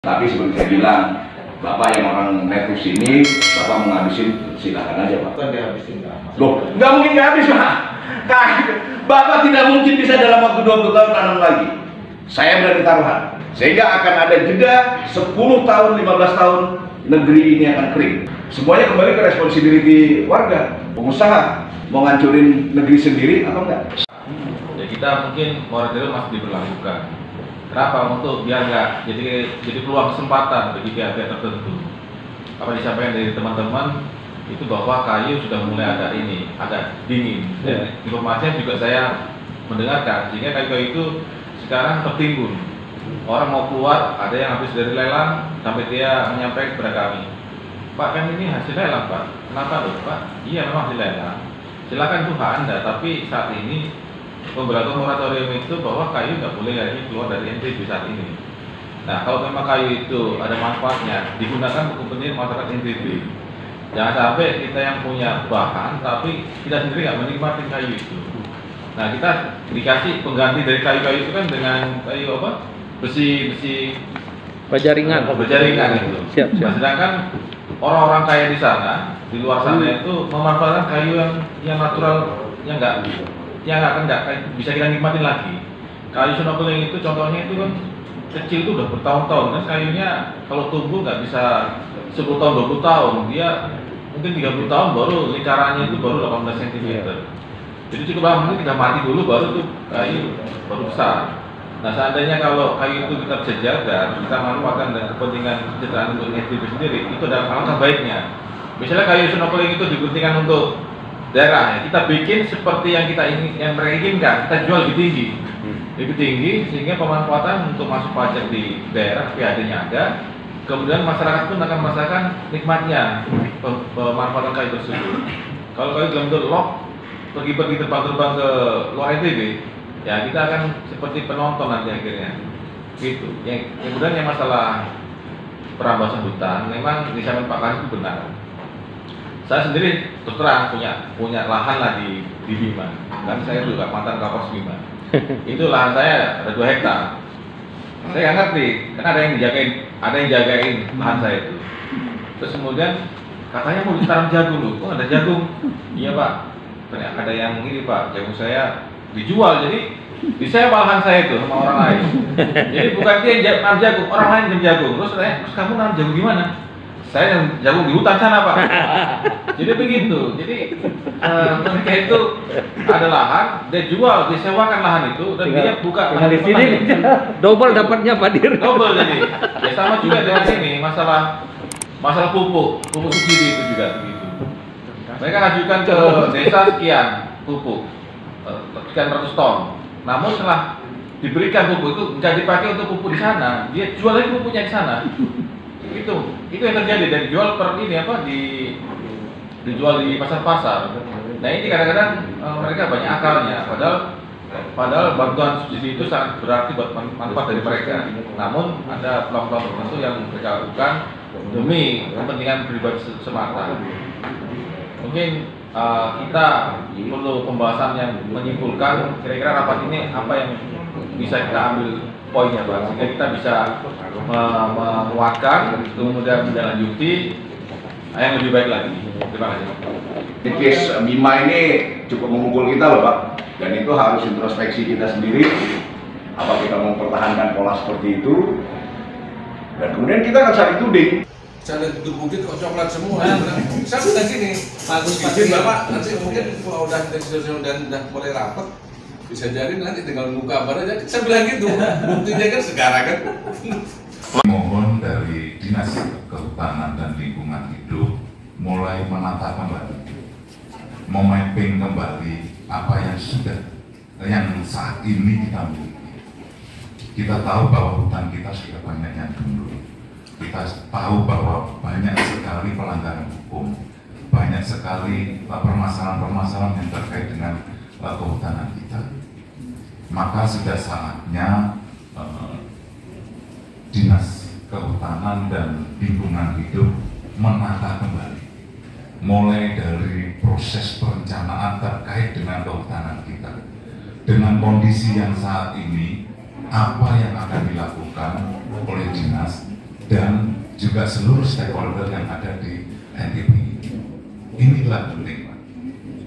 Tapi seperti saya bilang, Bapak yang orang native sini, Bapak mau ngabisin, silakan aja Pak. Bukan dihabisin Pak. Loh, nggak mungkin nggak habis Pak. Bapak tidak mungkin bisa dalam waktu 20 tahun tanam lagi. Saya berani taruhan. Sehingga akan ada jeda 10 tahun, 15 tahun, negeri ini akan kering. Semuanya kembali ke responsibility warga, pengusaha. Mau ngancurin negeri sendiri atau enggak? Ya kita mungkin moratorium masih diberlakukan. Kenapa? Untuk biar nggak jadi peluang kesempatan bagi pihak-pihak tertentu. Apa disampaikan dari teman-teman itu bahwa kayu sudah mulai agak dingin. Dan informasinya juga saya mendengarkan sehingga kayu-kayu itu sekarang tertimbun. Orang mau keluar, ada yang habis dari lelang sampai dia menyampaikan kepada kami, Pak kan ini hasil lelang Pak. Kenapa loh Pak? Iya memang hasil lelang. Silakan itu hak Anda, tapi saat ini pemberlakuan moratorium itu bahwa kayu nggak boleh lagi keluar dari NTB saat ini. Nah, kalau memang kayu itu ada manfaatnya, digunakan untuk kepentingan masyarakat NTB. Jangan sampai kita yang punya bahan, tapi kita sendiri nggak menikmati kayu itu. Nah, kita dikasih pengganti dari kayu-kayu itu kan dengan kayu apa? Besi Bajaringan itu. Siap. Nah, sedangkan orang-orang kaya di sana, di luar sana itu memanfaatkan kayu yang natural, yang nggak bisa kita nikmatin lagi. Kayu snorkeling itu contohnya itu kan kecil itu udah bertahun-tahun kan, kayunya kalau tumbuh nggak bisa 10 tahun 20 tahun, dia mungkin 30 tahun baru lingkarannya itu baru 18 cm. Jadi cukup lama, mungkin kita mati dulu baru tuh kayu baru besar. Nah, seandainya kalau kayu itu kita bisa jaga, kita manfaatkan dan kepentingan kesejahteraan untuk NTB sendiri, itu adalah alangkah baiknya. Misalnya kayu snorkeling itu diguntingkan untuk daerah, ya, kita bikin seperti yang mereka inginkan, kita jual lebih tinggi, sehingga pemanfaatan untuk masuk pajak di daerah PAD-nya ada. Kemudian masyarakat pun akan merasakan nikmatnya pemanfaatan kayu tersebut. Kalau kayu dalam bentuk log, pergi terbang ke luar NTB, ya kita akan seperti penonton nanti akhirnya gitu. Kemudian yang masalah perambasan hutan, memang disampaikan Pak Kadis itu benar. Saya sendiri terus terang punya lahan lah di Bima, kan saya juga mantan Kapolres Bima. Itu lahan saya ada 2 hektar. Saya nggak ngerti, karena ada yang jagain lahan saya itu. Terus kemudian katanya mau ditanam jagung loh, kok ada jagung? Iya Pak, ternyata ada yang ini Pak, jagung saya dijual, jadi disewa lahan saya itu sama orang lain. Jadi bukan dia yang nanam jagung, orang lain yang jagung. Terus kamu nanam jagung gimana? Saya yang jagung di hutan sana Pak. Jadi begitu. Jadi mereka itu ada lahan, dia jual, disewakan lahan itu dan dia buka lahan di sini. Double dapatnya Pak Dir. Double jadi. Ya sama juga dengan ini masalah pupuk subsidi itu juga begitu. Mereka ajukan ke desa sekian pupuk, sekian ratus ton. Namun setelah diberikan pupuk itu nggak dipakai untuk pupuk di sana, dia jual lagi pupuknya di sana. Itu yang terjadi, dan dijual dijual di pasar-pasar. Nah ini kadang-kadang mereka banyak akalnya, padahal bantuan subsidi itu sangat berarti buat manfaat dari mereka. Namun ada peluang-peluang tertentu yang mereka lakukan demi kepentingan pribadi semata. Mungkin kita perlu pembahasan yang menyimpulkan kira-kira rapat ini apa yang bisa kita ambil poinnya Pak, sehingga kita bisa menguatkan, kemudian menindaklanjuti yang lebih baik lagi. Terima kasih. Case Bima ini cukup memukul kita loh Pak, dan itu harus introspeksi kita sendiri. Apa kita mau mempertahankan pola seperti itu, dan kemudian kita akan saling tuding. Saya lihat bukit kok coklat semua. Saya bilang gini, bagus izin Bapak, nanti mungkin kalau udah mulai rapat, bisa jadi nanti tinggal buka kabar aja. Saya bilang gitu, buktinya kan sekarang kan. Mohon dari Dinas Kehutanan dan Lingkungan Hidup mulai menata kembali, memapping kembali apa yang saat ini kita miliki. Kita tahu bahwa hutan kita sudah banyak yang gundul. Kita tahu bahwa banyak sekali pelanggaran hukum, banyak sekali permasalahan-permasalahan yang terkait dengan kehutanan kita. Maka sudah saatnya Dinas Kehutanan dan Lingkungan Hidup menata kembali, mulai dari proses perencanaan terkait dengan kehutanan kita. Dengan kondisi yang saat ini, apa yang akan dilakukan oleh dinas dan juga seluruh stakeholder yang ada di NTB. Inilah penting, Pak.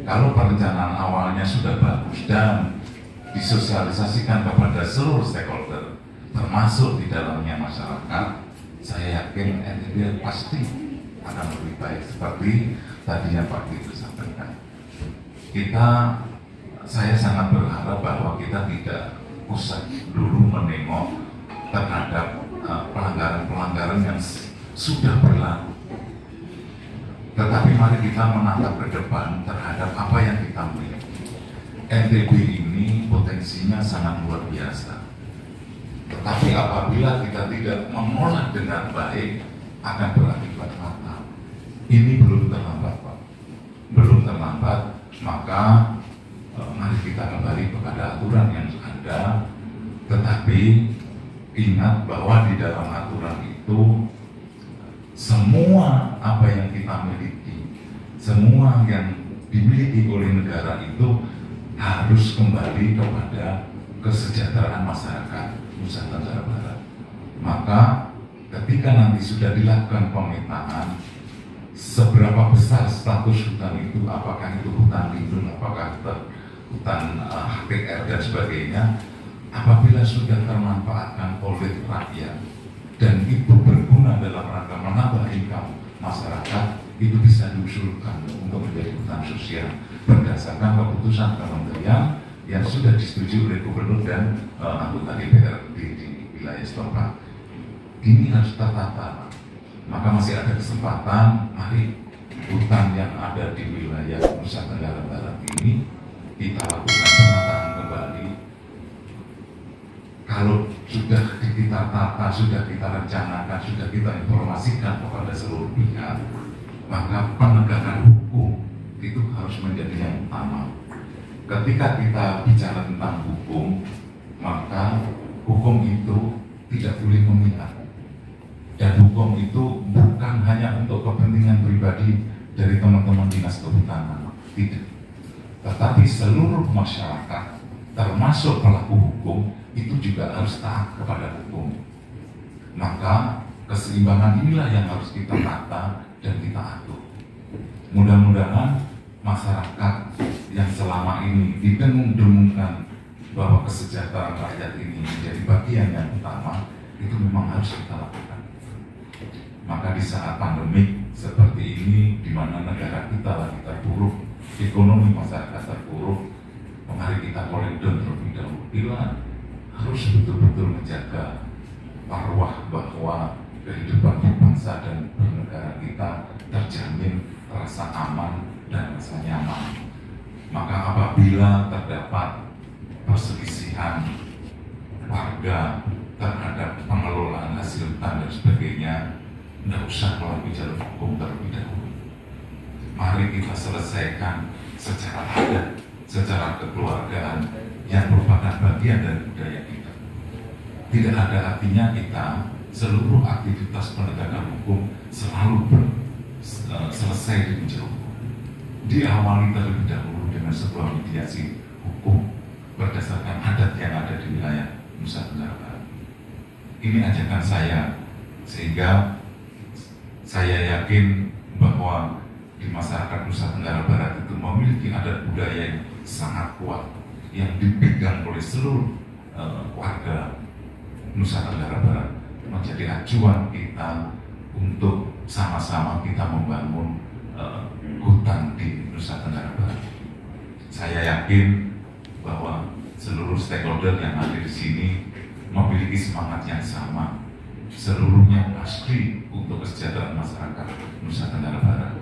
Kalau perencanaan awalnya sudah bagus dan disosialisasikan kepada seluruh stakeholder, termasuk di dalamnya masyarakat, saya yakin NTB pasti akan lebih baik seperti tadinya Pak Gito sampaikan. Saya sangat berharap bahwa kita tidak usah dulu menengok terhadap pelanggaran-pelanggaran yang sudah berlaku. Tetapi mari kita menatap ke depan terhadap apa yang kita miliki. NTB ini potensinya sangat luar biasa. Tetapi apabila kita tidak mengolah dengan baik, akan berakibat fatal. Ini belum terlambat, Pak. Belum terlambat, maka mari kita kembali kepada aturan yang ada. Tetapi ingat bahwa di dalam aturan itu semua apa yang kita miliki, semua yang dimiliki oleh negara itu harus kembali kepada kesejahteraan masyarakat Nusa Tenggara Barat. Maka ketika nanti sudah dilakukan pemetaan, seberapa besar status hutan itu, apakah itu hutan lindung, apakah hutan HPR dan sebagainya, apabila sudah termanfaatkan oleh rakyat dan itu berguna dalam rangka menambah income masyarakat, itu bisa diusulkan untuk menjadi hutan sosial berdasarkan keputusan kementerian yang sudah disetujui oleh gubernur dan anggota DPRD di wilayah setempat. Ini harus tertata. Maka masih ada kesempatan, mari hutan yang ada di wilayah Nusa Tenggara Barat ini kita lakukan penataan kembali. Kalau sudah kita tata, sudah kita rencanakan, sudah kita informasikan kepada seluruh pihak, maka penegakan hukum itu harus menjadi yang utama. Ketika kita bicara tentang hukum, maka hukum itu tidak boleh memihak. Dan hukum itu bukan hanya untuk kepentingan pribadi dari teman-teman dinas kehutanan, tidak. Tetapi seluruh masyarakat, termasuk pelaku hukum, itu juga harus taat kepada hukum. Maka keseimbangan inilah yang harus kita tata dan kita atur. Mudah-mudahan masyarakat yang selama ini didengung-dengungkan bahwa kesejahteraan rakyat ini menjadi bagian yang utama, itu memang harus kita lakukan. Maka di saat pandemik seperti ini, di mana negara kita lagi terpuruk, ekonomi masyarakat terpuruk, mari kita koridor terlebih dahulu. Bila harus betul-betul menjaga marwah bahwa kehidupan berbangsa dan bernegara kita terjamin, rasa aman dan rasa nyaman. Maka apabila terdapat perselisihan warga terhadap pengelolaan hasil hutan dan sebagainya, tidak usah melalui jalur hukum terlebih dahulu. Mari kita selesaikan secara adat, secara kekeluargaan yang merupakan bagian dari budaya kita. Tidak ada artinya kita seluruh aktivitas penegakan hukum selalu selesai di meja hukum. Diawali terlebih dahulu dengan sebuah mediasi hukum berdasarkan adat yang ada di wilayah Nusa Tenggara Barat. Ini ajakan saya, sehingga saya yakin bahwa di masyarakat Nusa Tenggara Barat itu memiliki adat budaya yang sangat kuat yang dipegang oleh seluruh warga Nusa Tenggara Barat, menjadi acuan kita untuk sama-sama kita membangun hutan di Nusa Tenggara Barat. Saya yakin bahwa seluruh stakeholder yang ada di sini memiliki semangat yang sama. Seluruhnya pasti untuk kesejahteraan masyarakat Nusa Tenggara Barat.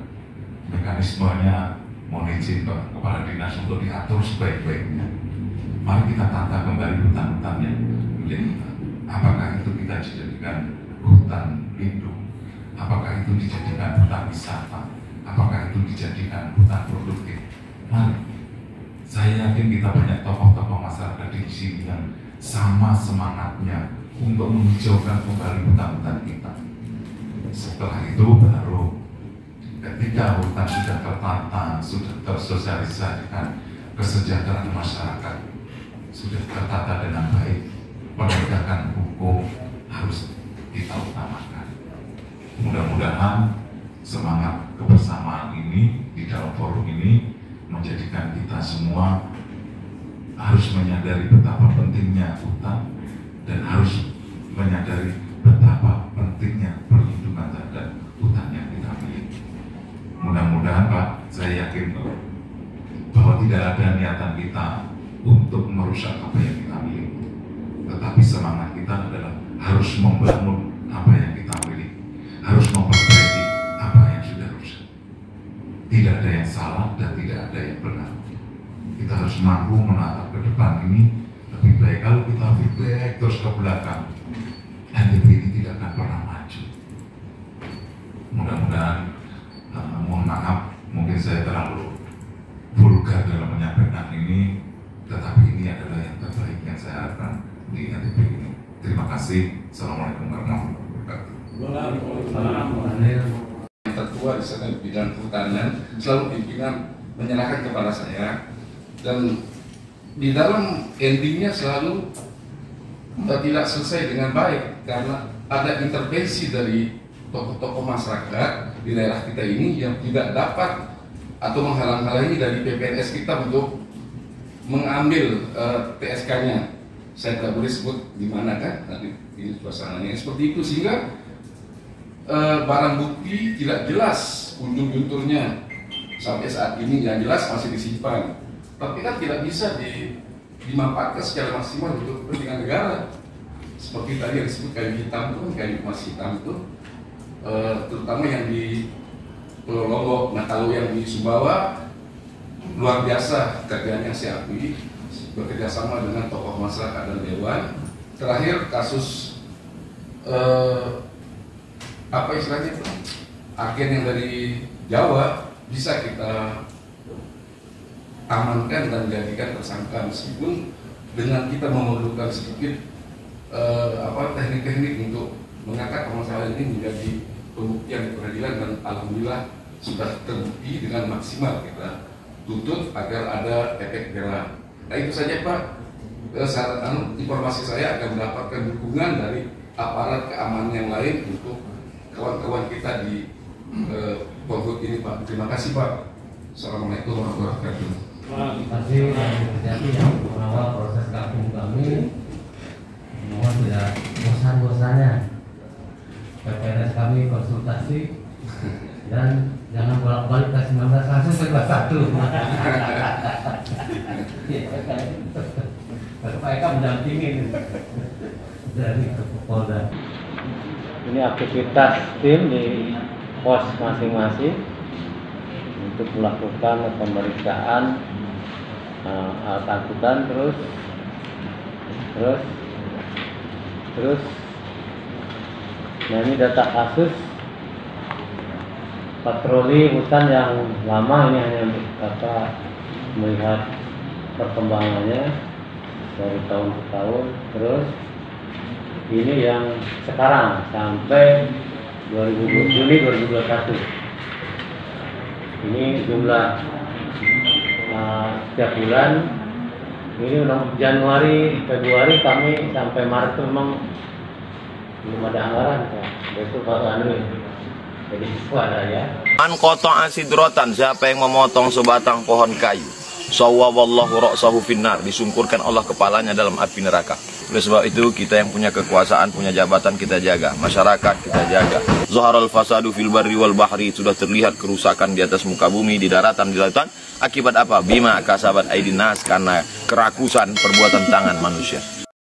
Mekanismenya mohon izin Pak Kepala Dinas untuk diatur sebaik-baiknya. Mari kita tata kembali hutan-hutan yang milik kita. Apakah itu kita dijadikan hutan lindung? Apakah itu dijadikan hutan wisata? Apakah itu dijadikan hutan produktif? Mari. Saya yakin kita banyak tokoh-tokoh masyarakat di sini yang sama semangatnya untuk menghijaukan kembali hutan-hutan kita. Setelah itu baru ketika hutan sudah tertata, sudah tersosialisasikan, kesejahteraan masyarakat sudah tertata dengan baik, penegakan hukum harus kita utamakan. Mudah-mudahan semangat kebersamaan ini di dalam forum ini menjadikan kita semua harus menyadari betapa pentingnya hutan dan harus menyadari betapa pentingnya perlindungan terhadap hutan yang kita miliki. Mudah-mudahan Pak, saya yakin bahwa tidak ada niatan kita untuk merusak apa yang kita miliki, tetapi semangat kita adalah harus membangun apa yang kita miliki, harus memperbaiki apa yang sudah rusak. Tidak ada yang salah dan tidak ada yang benar. Kita harus mampu menatap ke depan ini lebih baik. Kalau kita feedback terus ke belakang, NTB ini tidak akan pernah maju. Mudah-mudahan, mohon maaf, mungkin saya terlalu vulgar dalam menyampaikan ini, tetapi ini adalah yang terbaik yang saya harapkan di NTB ini. Terima kasih. Assalamualaikum warahmatullahi wabarakatuh. Yang tertua di sana di bidang pertanian selalu pimpinan menyerahkan kepada saya, dan di dalam endingnya selalu tidak selesai dengan baik karena ada intervensi dari tokoh-tokoh masyarakat di daerah kita ini yang tidak dapat atau menghalang-halangi dari PPNS kita untuk mengambil TSK-nya. Saya tidak boleh sebut di mana kan, nanti ini suasananya seperti itu, sehingga barang bukti tidak jelas ujung-ujungnya sampai saat ini. Yang jelas masih disimpan, tapi kan tidak bisa dimanfaatkan secara maksimal untuk kepentingan negara. Seperti tadi yang disebut kayu hitam itu, kayu emas hitam itu, terutama yang di Pulau Lombok. Nah, kalau yang di Sumbawa luar biasa kerjanya si Akui, bekerja sama dengan tokoh masyarakat dan dewan. Terakhir kasus apa istilahnya itu, agen yang dari Jawa bisa kita amankan dan jadikan tersangka, meskipun dengan kita memerlukan sedikit teknik-teknik untuk mengangkat permasalahan ini menjadi pembuktian di pengadilan, dan alhamdulillah sudah terbukti dengan maksimal. Kita tuntut agar ada efek jera. Nah, itu saja Pak. Informasi saya akan mendapatkan dukungan dari aparat keamanan yang lain untuk kawan-kawan kita di Polhut ini Pak. Terima kasih Pak. Assalamualaikum warahmatullahi wabarakatuh. Terima kasih Jadi yang mengawal proses kampung kami. Mohon tidak bosan-bosannya. PPNS kami konsultasi dan jangan bolak-balik ke 19 langsung ke kelas 1. Supaya kamu mendampingin dari Polda. Ini aktivitas tim di pos masing-masing untuk melakukan pemeriksaan alat angkutan, terus nah ini data kasus patroli hutan yang lama. Ini hanya untuk melihat perkembangannya dari tahun ke tahun. Terus ini yang sekarang sampai Juni 2021. Ini jumlah setiap bulan. Ini Januari, Februari kami sampai Maret memang belum ada anggaran. Itu baru jadi swadaya. Man qata'a sidrotan, siapa yang memotong sebatang pohon kayu, sawwallahu ra'sahu finnar, disungkurkan Allah kepalanya dalam api neraka. Oleh sebab itu kita yang punya kekuasaan, punya jabatan kita jaga, masyarakat kita jaga. Zaharal fasadu fil barri wal bahri, sudah terlihat kerusakan di atas muka bumi, di daratan, di lautan. Akibat apa? Bima kasabat aidin nas, karena kerakusan perbuatan tangan manusia.